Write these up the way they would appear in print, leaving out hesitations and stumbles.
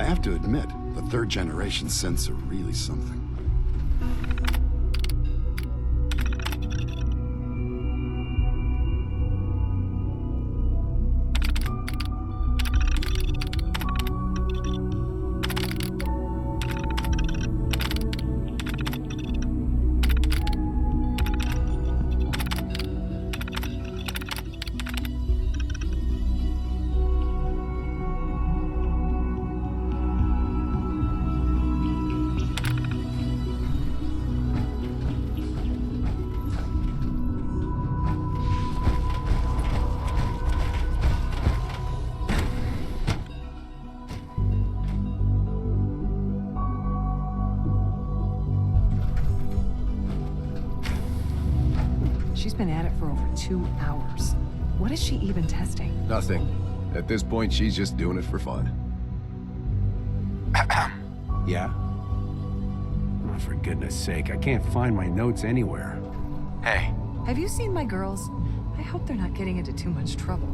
have to admit, the third-generation synths are really something. She's been at it for over 2 hours. What is she even testing? Nothing. At this point, she's just doing it for fun. Yeah? Oh, for goodness sake, I can't find my notes anywhere. Hey. Have you seen my girls? I hope they're not getting into too much trouble.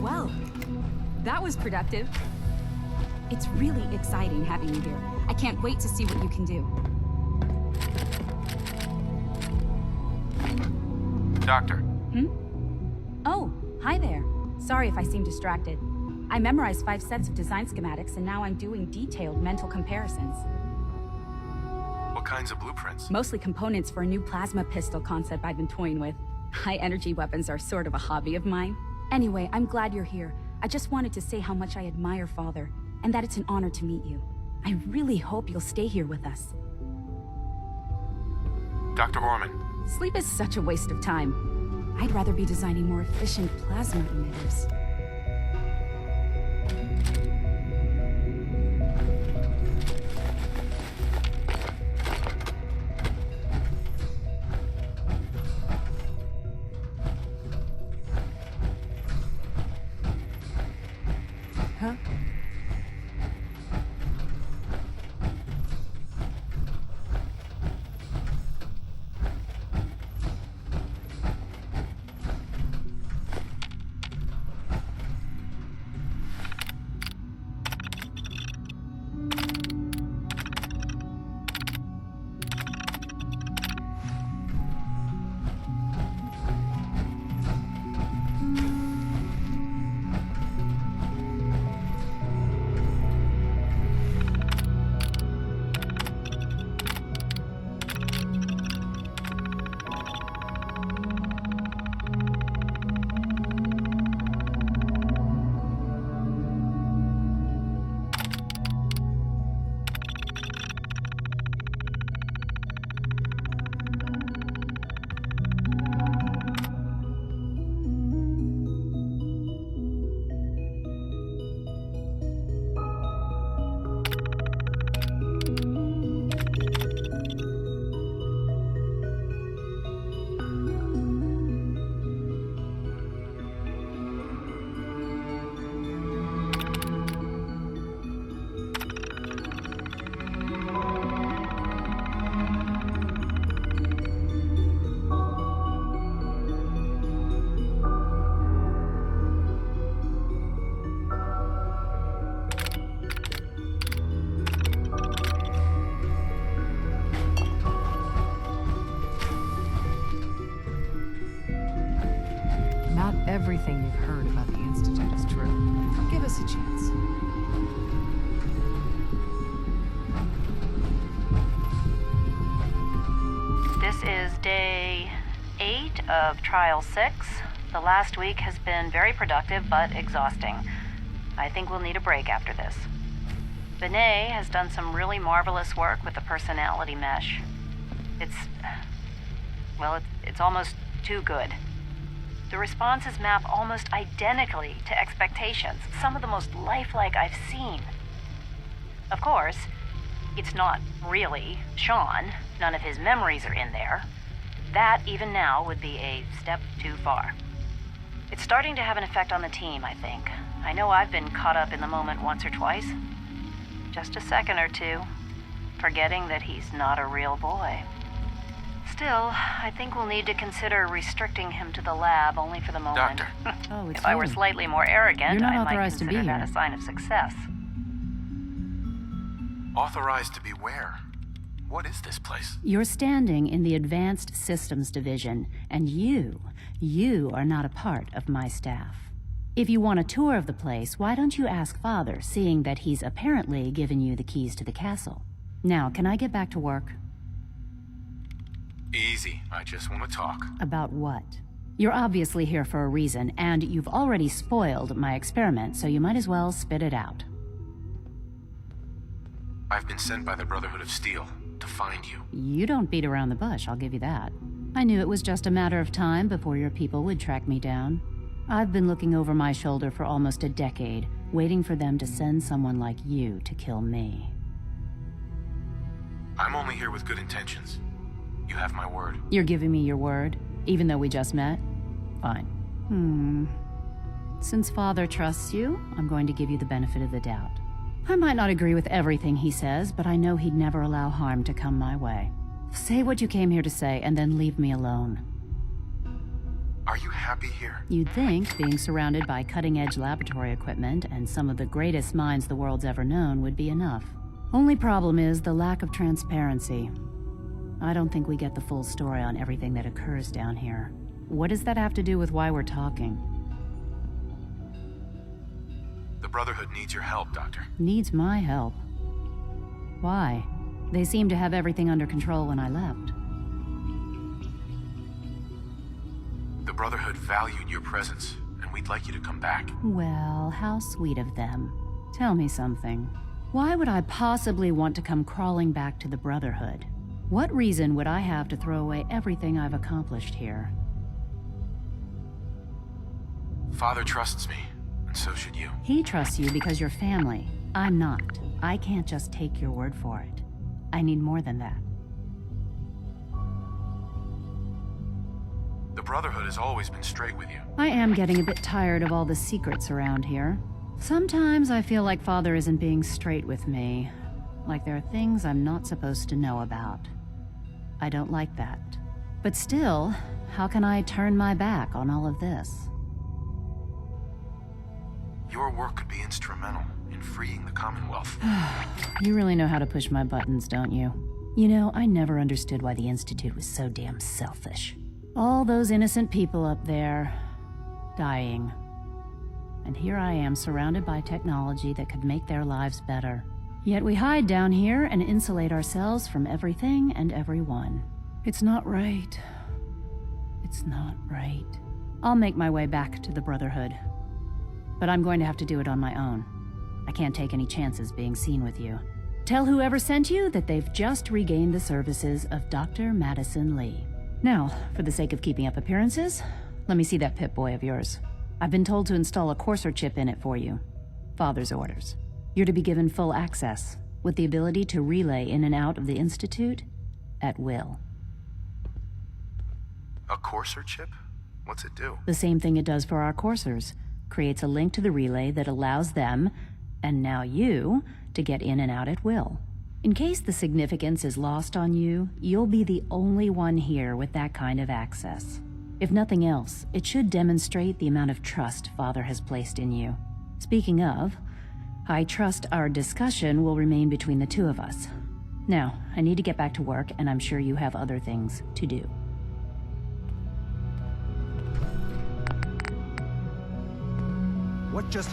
Well, that was productive. It's really exciting having you here. I can't wait to see what you can do. Doctor. Oh, hi there. Sorry if I seem distracted. I memorized 5 sets of design schematics and now I'm doing detailed mental comparisons. What kinds of blueprints? Mostly components for a new plasma pistol concept I've been toying with. High energy weapons are sort of a hobby of mine. Anyway, I'm glad you're here. I just wanted to say how much I admire Father, and that it's an honor to meet you. I really hope you'll stay here with us. Dr. Orman. Sleep is such a waste of time. I'd rather be designing more efficient plasma emitters. Huh? Not everything you've heard about the Institute is true. Give us a chance. This is day 8 of Trial 6. The last week has been very productive but exhausting. I think we'll need a break after this. Benet has done some really marvelous work with the personality mesh. It's almost too good. The responses map almost identically to expectations, some of the most lifelike I've seen. Of course, it's not really Sean. None of his memories are in there. That, even now, would be a step too far. It's starting to have an effect on the team, I think. I know I've been caught up in the moment once or twice. Just a second or two, forgetting that he's not a real boy. Still, I think we'll need to consider restricting him to the lab only for the moment. Doctor. Oh, it's If I were you. slightly more arrogant, You're not I might authorized to be consider that here. a sign of success. Authorized to be where? What is this place? You're standing in the Advanced Systems Division, and you are not a part of my staff. If you want a tour of the place, why don't you ask Father, seeing that he's apparently given you the keys to the castle? Now, can I get back to work? Easy. I just want to talk. About what? You're obviously here for a reason, and you've already spoiled my experiment, so you might as well spit it out. I've been sent by the Brotherhood of Steel to find you. You don't beat around the bush, I'll give you that. I knew it was just a matter of time before your people would track me down. I've been looking over my shoulder for almost a decade, waiting for them to send someone like you to kill me. I'm only here with good intentions. You have my word. You're giving me your word, even though we just met? Fine. Since Father trusts you, I'm going to give you the benefit of the doubt. I might not agree with everything he says, but I know he'd never allow harm to come my way. Say what you came here to say, and then leave me alone. Are you happy here? You'd think being surrounded by cutting-edge laboratory equipment and some of the greatest minds the world's ever known would be enough. Only problem is the lack of transparency. I don't think we get the full story on everything that occurs down here. What does that have to do with why we're talking? The Brotherhood needs your help, Doctor. Needs my help. Why? They seemed to have everything under control when I left. The Brotherhood valued your presence, and we'd like you to come back. Well, how sweet of them. Tell me something. Why would I possibly want to come crawling back to the Brotherhood? What reason would I have to throw away everything I've accomplished here? Father trusts me, and so should you. He trusts you because you're family. I'm not. I can't just take your word for it. I need more than that. The Brotherhood has always been straight with you. I am getting a bit tired of all the secrets around here. Sometimes I feel like Father isn't being straight with me. Like there are things I'm not supposed to know about. I don't like that. But still, how can I turn my back on all of this? Your work could be instrumental in freeing the Commonwealth. You really know how to push my buttons, don't you? You know, I never understood why the Institute was so damn selfish. All those innocent people up there, dying. And here I am surrounded by technology that could make their lives better. Yet we hide down here and insulate ourselves from everything and everyone. It's not right. It's not right. I'll make my way back to the Brotherhood. But I'm going to have to do it on my own. I can't take any chances being seen with you. Tell whoever sent you that they've just regained the services of Dr. Madison Lee. Now, for the sake of keeping up appearances, let me see that Pip-Boy of yours. I've been told to install a courser chip in it for you. Father's orders. You're to be given full access, with the ability to relay in and out of the Institute at will. A courser chip? What's it do? The same thing it does for our coursers. Creates a link to the relay that allows them, and now you, to get in and out at will. In case the significance is lost on you, you'll be the only one here with that kind of access. If nothing else, it should demonstrate the amount of trust Father has placed in you. Speaking of, I trust our discussion will remain between the two of us. Now, I need to get back to work, and I'm sure you have other things to do. What just...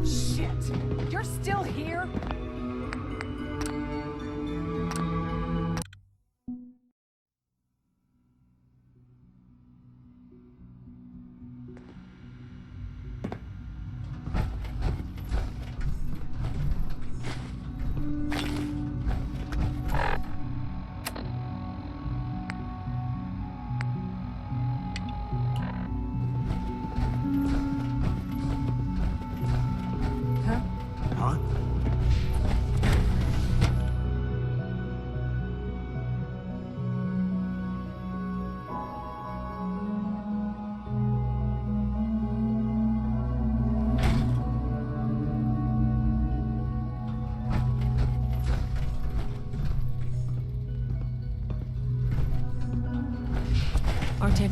Shit! You're still here?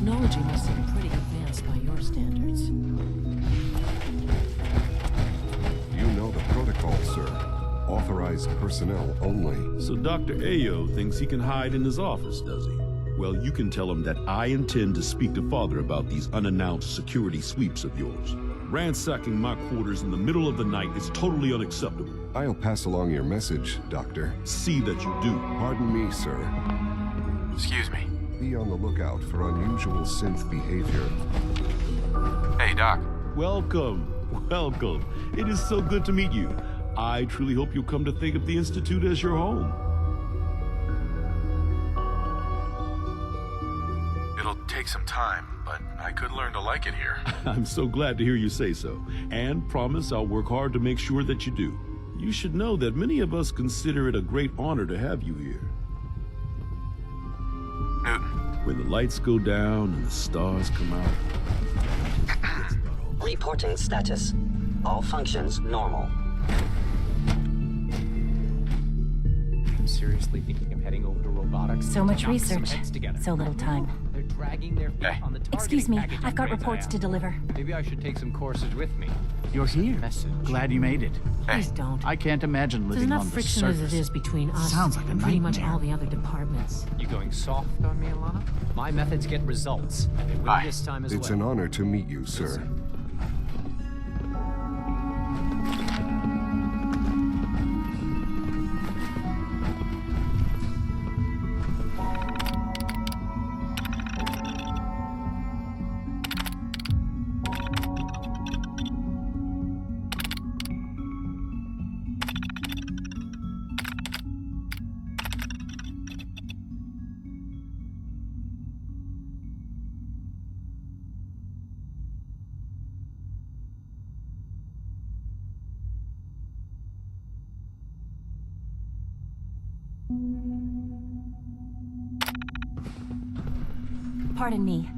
technology must seem pretty advanced by your standards. You know the protocol, sir. Authorized personnel only. So Dr. Ayo thinks he can hide in his office, does he? Well, you can tell him that I intend to speak to Father about these unannounced security sweeps of yours. Ransacking my quarters in the middle of the night is totally unacceptable. I'll pass along your message, Doctor. See that you do. Pardon me, sir. Excuse me. Be on the lookout for unusual synth behavior. Hey, Doc. Welcome. Welcome. It is so good to meet you. I truly hope you'll come to think of the Institute as your home. It'll take some time, but I could learn to like it here. I'm so glad to hear you say so, and promise I'll work hard to make sure that you do. You should know that many of us consider it a great honor to have you here. Newton. When the lights go down and the stars come out. Reporting status. All functions normal. I'm seriously thinking of heading over to robotics. So much Knock some research, heads together. so little time. They're dragging their feet on the targeting Excuse me, package I've got upgrades I reports have. to deliver. Maybe I should take some courses with me. You're here. Message. Glad you made it. Please don't. I can't imagine There's living enough on the friction surface. as it is between us Sounds like a and pretty much nightmare. all the other departments. You going soft on me, Alana? My methods get results, and they will this time as It's well. an honor to meet you, sir. Pardon me.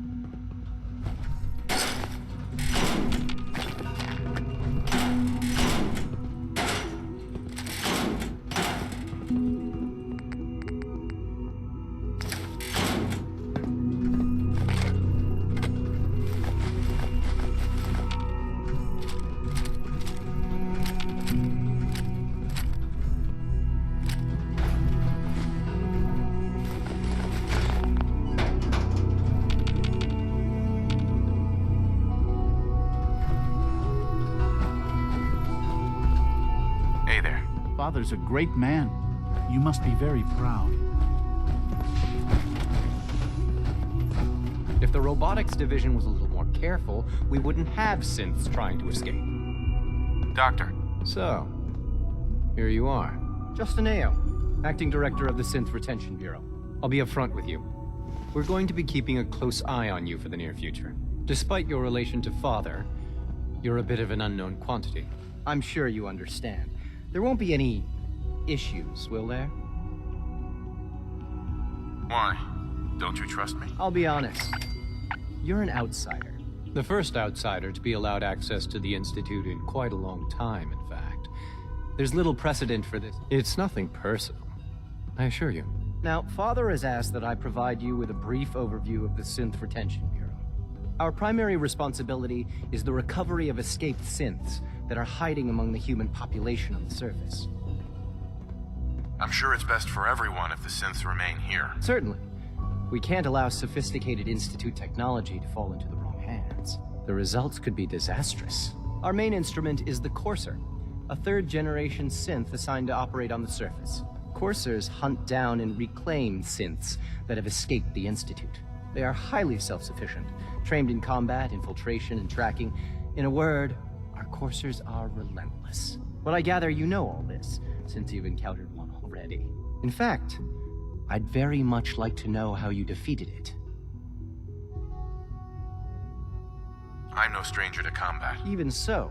Father's a great man. You must be very proud. If the robotics division was a little more careful, we wouldn't have synths trying to escape. Doctor. So, here you are. Justin Ayo, Acting Director of the Synth Retention Bureau. I'll be upfront with you. We're going to be keeping a close eye on you for the near future. Despite your relation to Father, you're a bit of an unknown quantity. I'm sure you understand. There won't be any issues, will there? Why? Don't you trust me? I'll be honest. You're an outsider. The first outsider to be allowed access to the Institute in quite a long time, in fact. There's little precedent for this. It's nothing personal, I assure you. Now, Father has asked that I provide you with a brief overview of the Synth Retention Bureau. Our primary responsibility is the recovery of escaped synths that are hiding among the human population on the surface. I'm sure it's best for everyone if the synths remain here. Certainly. We can't allow sophisticated Institute technology to fall into the wrong hands. The results could be disastrous. Our main instrument is the Courser, a third-generation synth assigned to operate on the surface. Coursers hunt down and reclaim synths that have escaped the Institute. They are highly self-sufficient, trained in combat, infiltration, and tracking. In a word, our Coursers are relentless. But I gather you know all this, since you've encountered one already. In fact, I'd very much like to know how you defeated it. I'm no stranger to combat. Even so,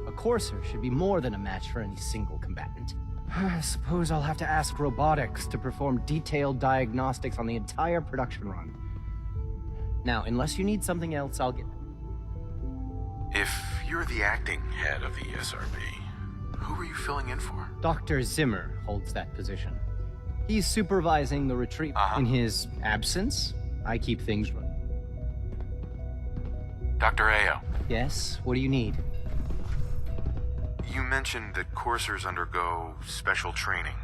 a Courser should be more than a match for any single combatant. I suppose I'll have to ask robotics to perform detailed diagnostics on the entire production run. Now, unless you need something else, I'll get it. If you're the acting head of the SRB, who are you filling in for? Dr. Zimmer holds that position. He's supervising the retreat. In his absence, I keep things running. Dr. Ao. Yes, what do you need? You mentioned that coursers undergo special training.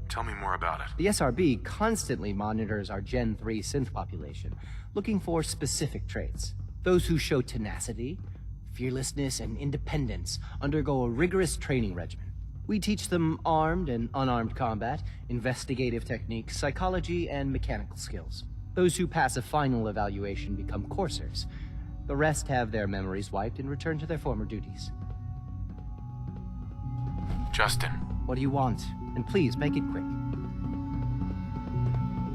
Tell me more about it. The SRB constantly monitors our Gen 3 synth population, looking for specific traits. Those who show tenacity, fearlessness, and independence undergo a rigorous training regimen. We teach them armed and unarmed combat, investigative techniques, psychology, and mechanical skills. Those who pass a final evaluation become coursers. The rest have their memories wiped and return to their former duties. Justin. What do you want? And please, make it quick.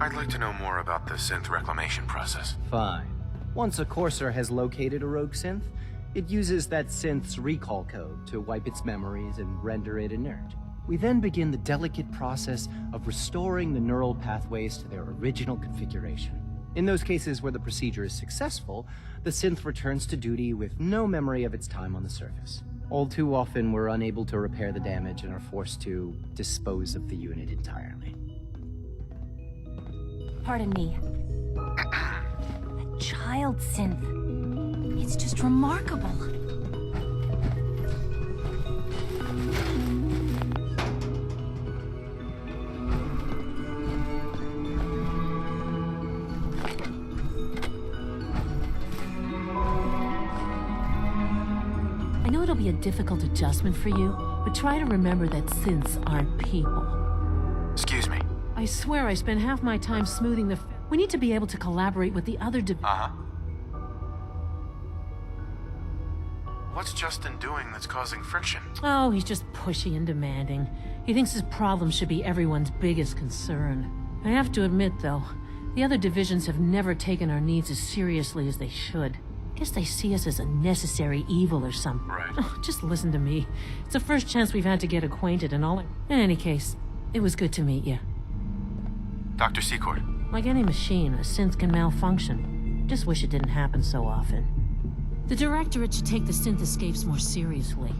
I'd like to know more about the synth reclamation process. Fine. Once a courser has located a rogue synth, it uses that synth's recall code to wipe its memories and render it inert. We then begin the delicate process of restoring the neural pathways to their original configuration. In those cases where the procedure is successful, the synth returns to duty with no memory of its time on the surface. All too often, we're unable to repair the damage and are forced to dispose of the unit entirely. Pardon me. A child synth. It's just remarkable. I know it'll be a difficult adjustment for you, but try to remember that synths aren't people. Excuse me. I swear I spent half my time smoothing the... We need to be able to collaborate with the other What's Justin doing that's causing friction? Oh, he's just pushy and demanding. He thinks his problem should be everyone's biggest concern. I have to admit, though, the other divisions have never taken our needs as seriously as they should. Guess they see us as a necessary evil or something. Right. Oh, just listen to me. It's the first chance we've had to get acquainted and all. In any case, it was good to meet you. Dr. Secord. Like any machine, a synth can malfunction. Just wish it didn't happen so often. The Directorate should take the synth escapes more seriously.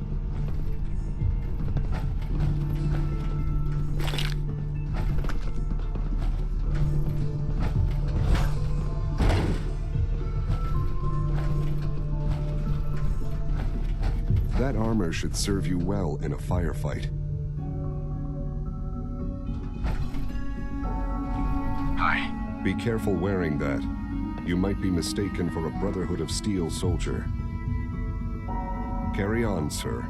That armor should serve you well in a firefight. Hi. Be careful wearing that. You might be mistaken for a Brotherhood of Steel soldier. Carry on, sir.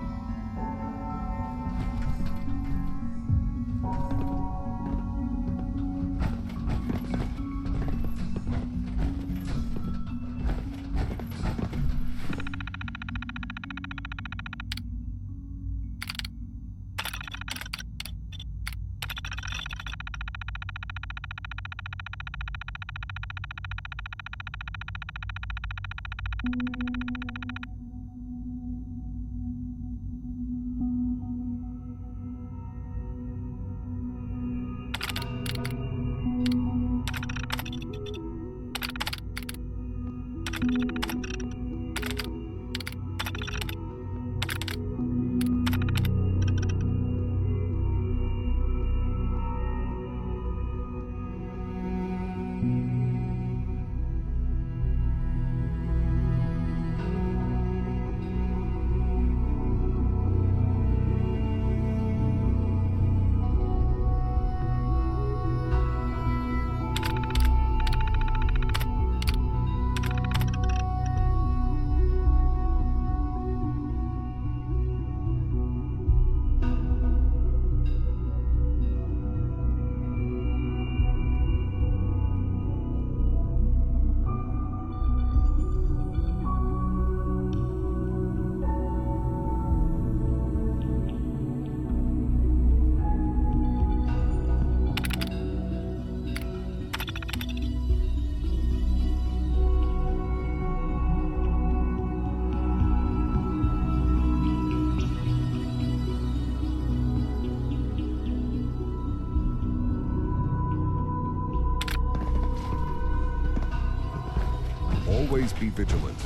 Always be vigilant.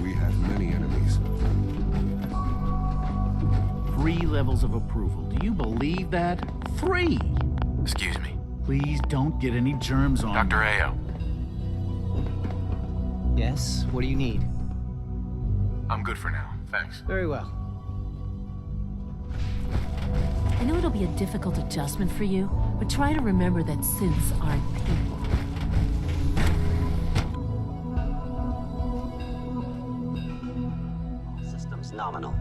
We have many enemies. 3 levels of approval. Do you believe that? 3! Excuse me. Please don't get any germs on Dr. me. Ao. Yes, what do you need? I'm good for now, thanks. Very well. I know it'll be a difficult adjustment for you, but try to remember that synths aren't people. Systems nominal.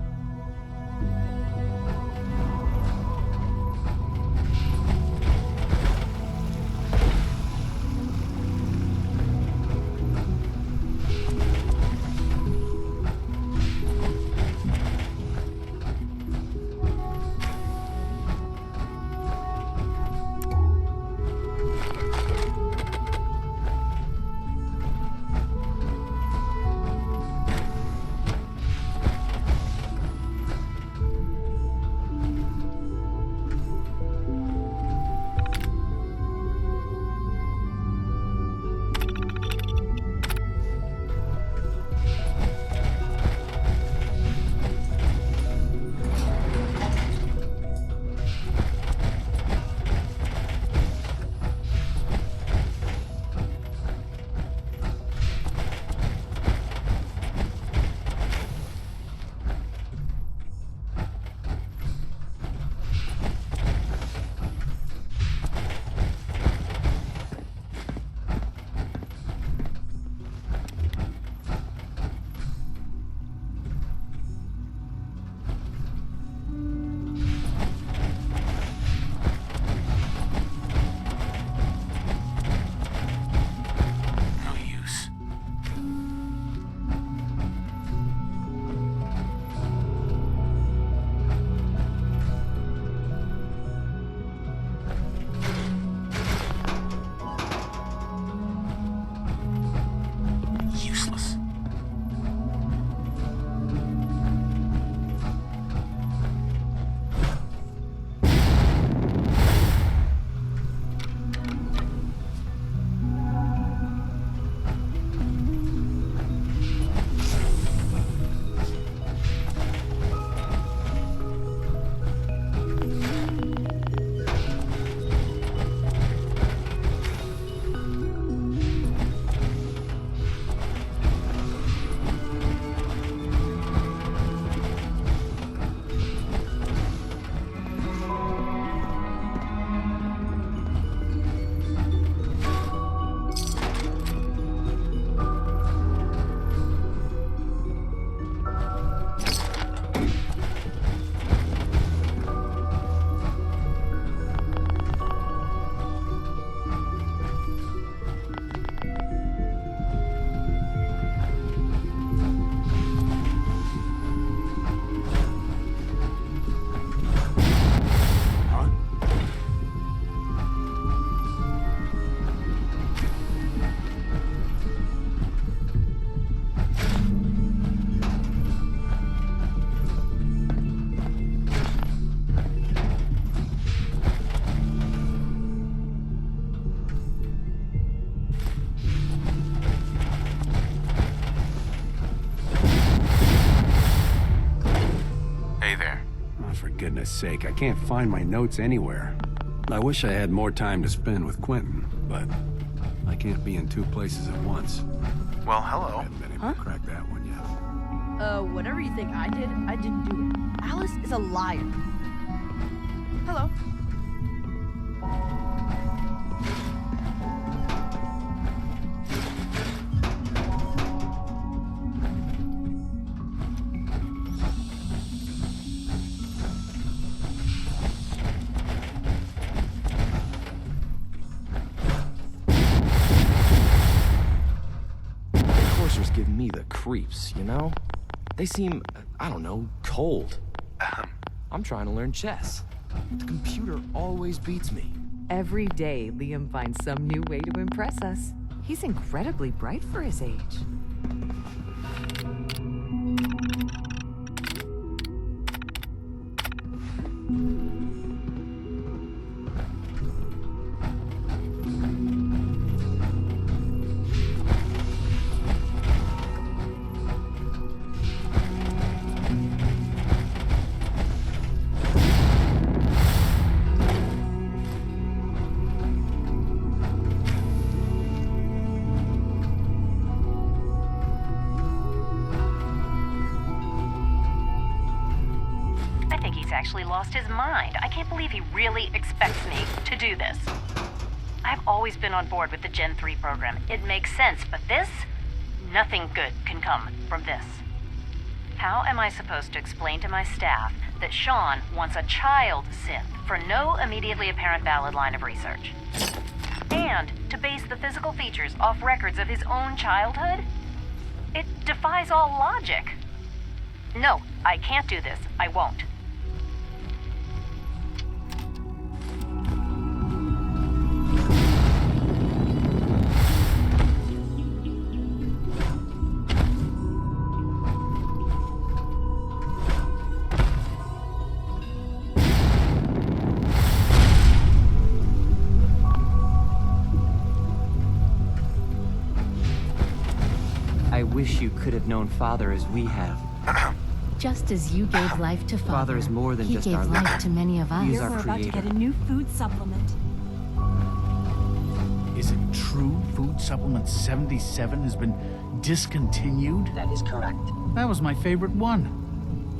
goodness sake, I can't find my notes anywhere. I wish I had more time to spend with Quentin, but I can't be in two places at once. Well, hello. I haven't been able to crack that one yet. Whatever you think I did, I didn't do it. Alice is a liar. Hello. Give me the creeps, you know? They seem, I don't know, cold. I'm trying to learn chess. The computer always beats me. Every day, Liam finds some new way to impress us. He's incredibly bright for his age. I think he's actually lost his mind. I can't believe he really expects me to do this. I've always been on board with the Gen 3 program. It makes sense, but this? Nothing good can come from this. How am I supposed to explain to my staff that Sean wants a child synth for no immediately apparent valid line of research? And to base the physical features off records of his own childhood? It defies all logic. No, I can't do this. I won't. I wish you could have known Father as we have. Just as you gave life to Father, Father is more than he just gave our life leader. to many of us. He is We're our about to creator. get a new food supplement. Is it true Food Supplement 77 has been discontinued? That is correct. That was my favorite one.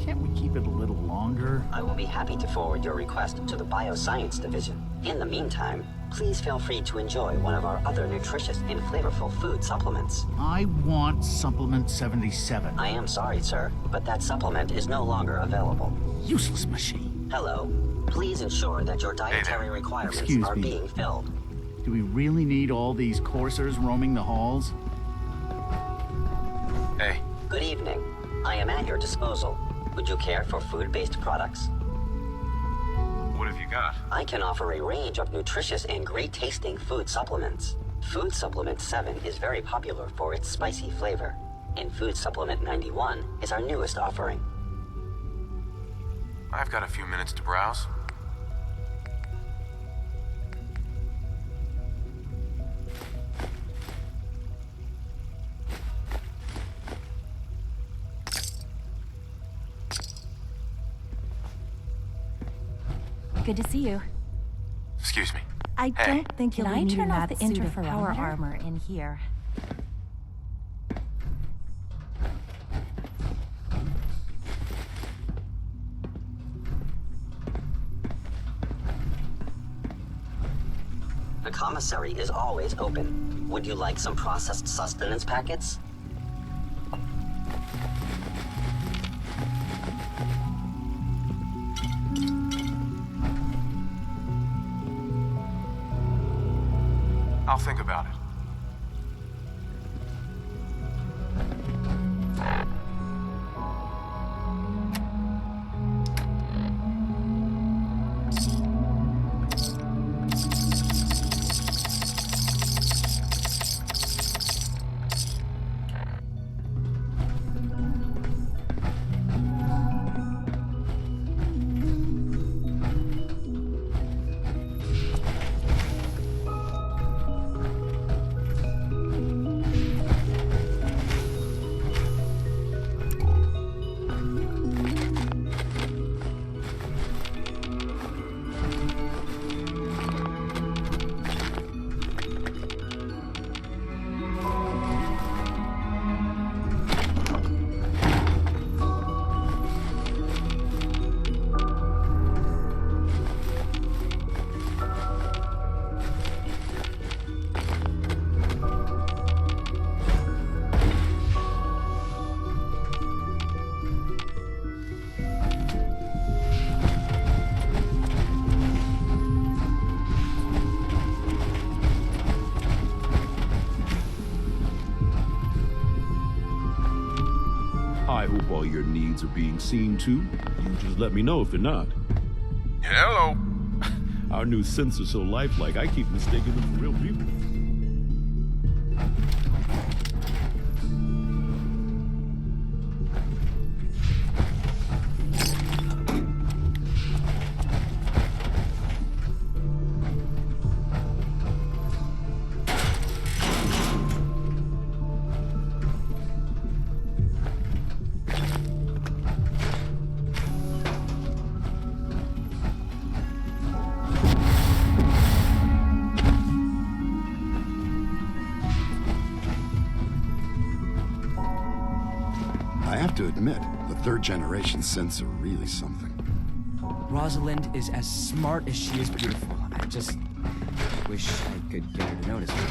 Can't we keep it a little longer? I will be happy to forward your request to the Bioscience Division. In the meantime, please feel free to enjoy one of our other nutritious and flavorful food supplements. I want Supplement 77. I am sorry, sir, but that supplement is no longer available. Useless machine. Hello. Please ensure that your dietary requirements Excuse are me. being filled. Do we really need all these coursers roaming the halls? Hey. Good evening. I am at your disposal. Would you care for food-based products? What have you got? I can offer a range of nutritious and great-tasting food supplements. Food Supplement 7 is very popular for its spicy flavor, and Food Supplement 91 is our newest offering. I've got a few minutes to browse. Good to see you. Excuse me. I Hey. don't think you'll Can be I needing turn off that the suit of power interferometer? armor in here. The commissary is always open. Would you like some processed sustenance packets? I'll think about it. I hope all your needs are being seen to. You just let me know if you're not. Hello. Our new synths are so lifelike, I keep mistaking them for real people. I have to admit, the third generation synths are really something. Rosalind is as smart as she is beautiful. I just wish I could get her to notice me.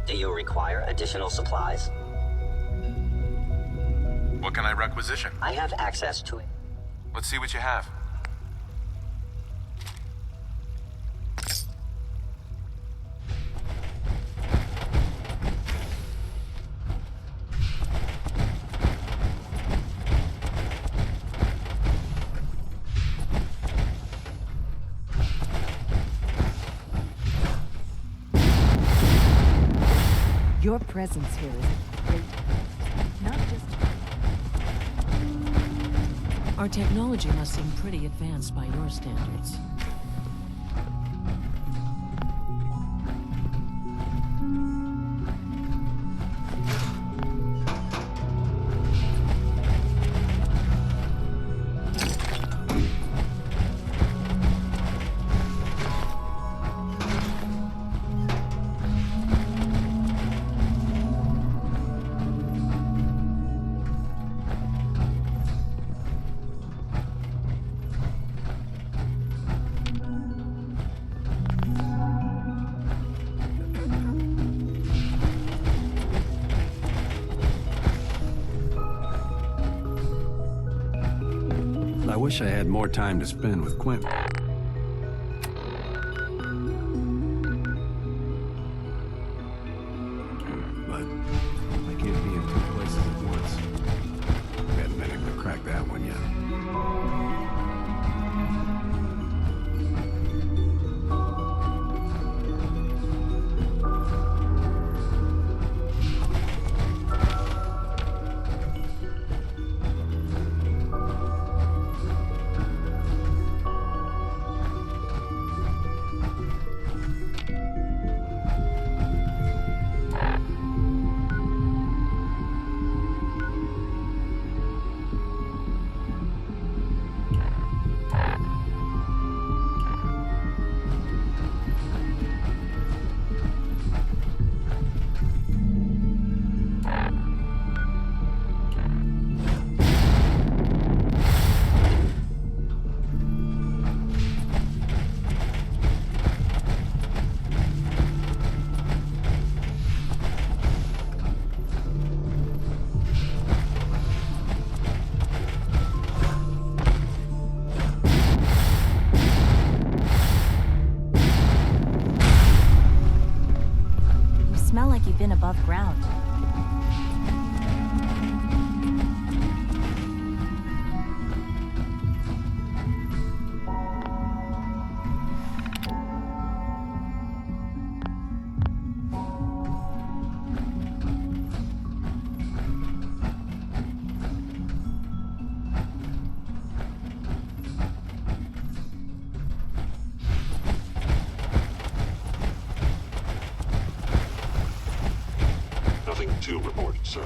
Do you require additional supplies? What can I requisition? I have access to it. Let's see what you have. Your presence here is a great gift. Not just... Our technology must seem pretty advanced by your standards. I wish I had more time to spend with Quentin. But I can't be in two places at once. I haven't been able to crack that one yet. been above ground. Nothing to report, sir.